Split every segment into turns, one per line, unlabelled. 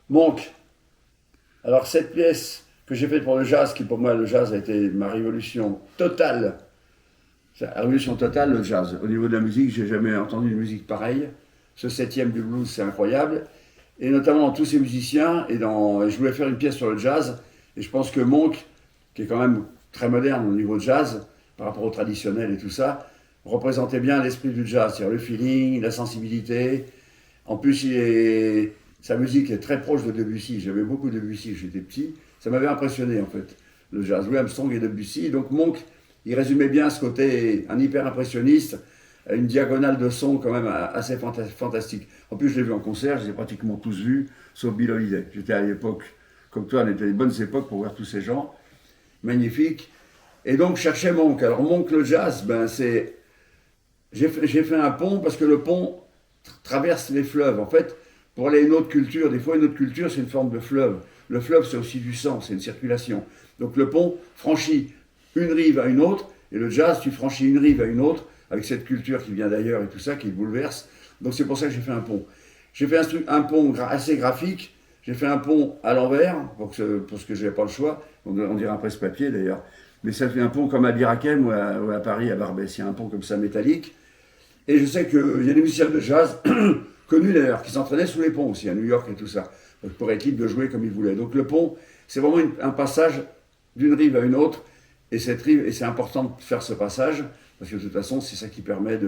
Monk. Alors cette pièce que j'ai faite pour le jazz, qui pour moi le jazz a été ma révolution totale, la révolution totale le jazz. Au niveau de la musique, j'ai jamais entendu une musique pareille. Ce septième du blues, c'est incroyable. Et notamment dans tous ces musiciens, je voulais faire une pièce sur le jazz, et je pense que Monk, qui est quand même très moderne au niveau de jazz, par rapport au traditionnel et tout ça, représentait bien l'esprit du jazz, c'est-à-dire le feeling, la sensibilité. En plus, sa musique est très proche de Debussy. J'avais beaucoup de Debussy quand j'étais petit. Ça m'avait impressionné en fait, le jazz. Louis Armstrong et Debussy. Donc Monk, il résumait bien ce côté, un hyper impressionniste, une diagonale de son quand même assez fantastique. En plus, je l'ai vu en concert, je les ai pratiquement tous vus, sauf Bill Holiday. J'étais à l'époque, comme toi, on était à des bonnes époques pour voir tous ces gens. Magnifiques. Et donc, je cherchais Monk. Alors, Monk, le jazz, ben, c'est. J'ai fait un pont parce que le pont traverse les fleuves. En fait, pour aller à une autre culture, des fois, une autre culture, c'est une forme de fleuve. Le fleuve, c'est aussi du sang, c'est une circulation. Donc, le pont franchit une rive à une autre, et le jazz, tu franchis une rive à une autre, avec cette culture qui vient d'ailleurs et tout ça, qui bouleverse. Donc, c'est pour ça que j'ai fait un pont. J'ai fait un pont assez graphique. J'ai fait un pont à l'envers, parce que je n'avais pas le choix. On dirait un presse-papier d'ailleurs. Mais ça fait un pont comme à Birakem ou à Paris, à Barbès. Il y a un pont comme ça métallique. Et je sais qu'il y a des musiciens de jazz, connus d'ailleurs, qui s'entraînaient sous les ponts aussi, à New York et tout ça, pour être libre de jouer comme ils voulaient. Donc le pont, c'est vraiment un passage d'une rive à une autre. Et cette rive, et c'est important de faire ce passage, parce que de toute façon, c'est ça qui permet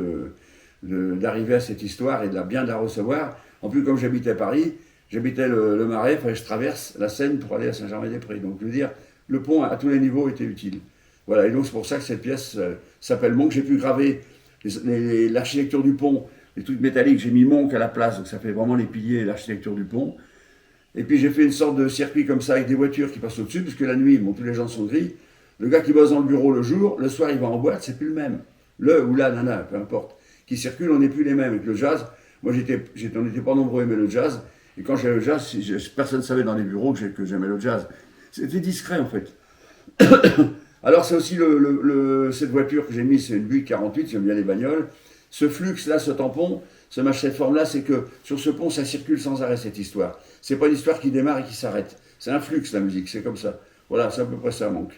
d'arriver à cette histoire et bien de la recevoir. En plus, comme j'habitais Paris, j'habitais le Marais, il fallait que je traverse la Seine pour aller à Saint-Germain-des-Prés. Donc, je veux dire, le pont à tous les niveaux était utile. Voilà, et donc c'est pour ça que cette pièce s'appelle Monk. J'ai pu graver l'architecture du pont, les trucs métalliques, j'ai mis Monk à la place, donc ça fait vraiment les piliers et l'architecture du pont. Et puis j'ai fait une sorte de circuit comme ça avec des voitures qui passent au-dessus, parce que la nuit, bon, tous les gens sont gris. Le gars qui bosse dans le bureau le jour, le soir il va en boîte, c'est plus le même. Le ou la nana, peu importe, qui circule, on n'est plus les mêmes. Avec le jazz, moi on n'était pas nombreux à aimer le jazz, et quand j'avais le jazz, personne ne savait dans les bureaux que j'aimais le jazz. C'était discret en fait. Alors c'est aussi cette voiture que j'ai mise, c'est une Buick 48, j'aime bien les bagnoles. Ce flux là, ce tampon, cette forme-là, c'est que sur ce pont, ça circule sans arrêt cette histoire. C'est pas une histoire qui démarre et qui s'arrête. C'est un flux la musique, c'est comme ça. Voilà, c'est à peu près ça, Monk.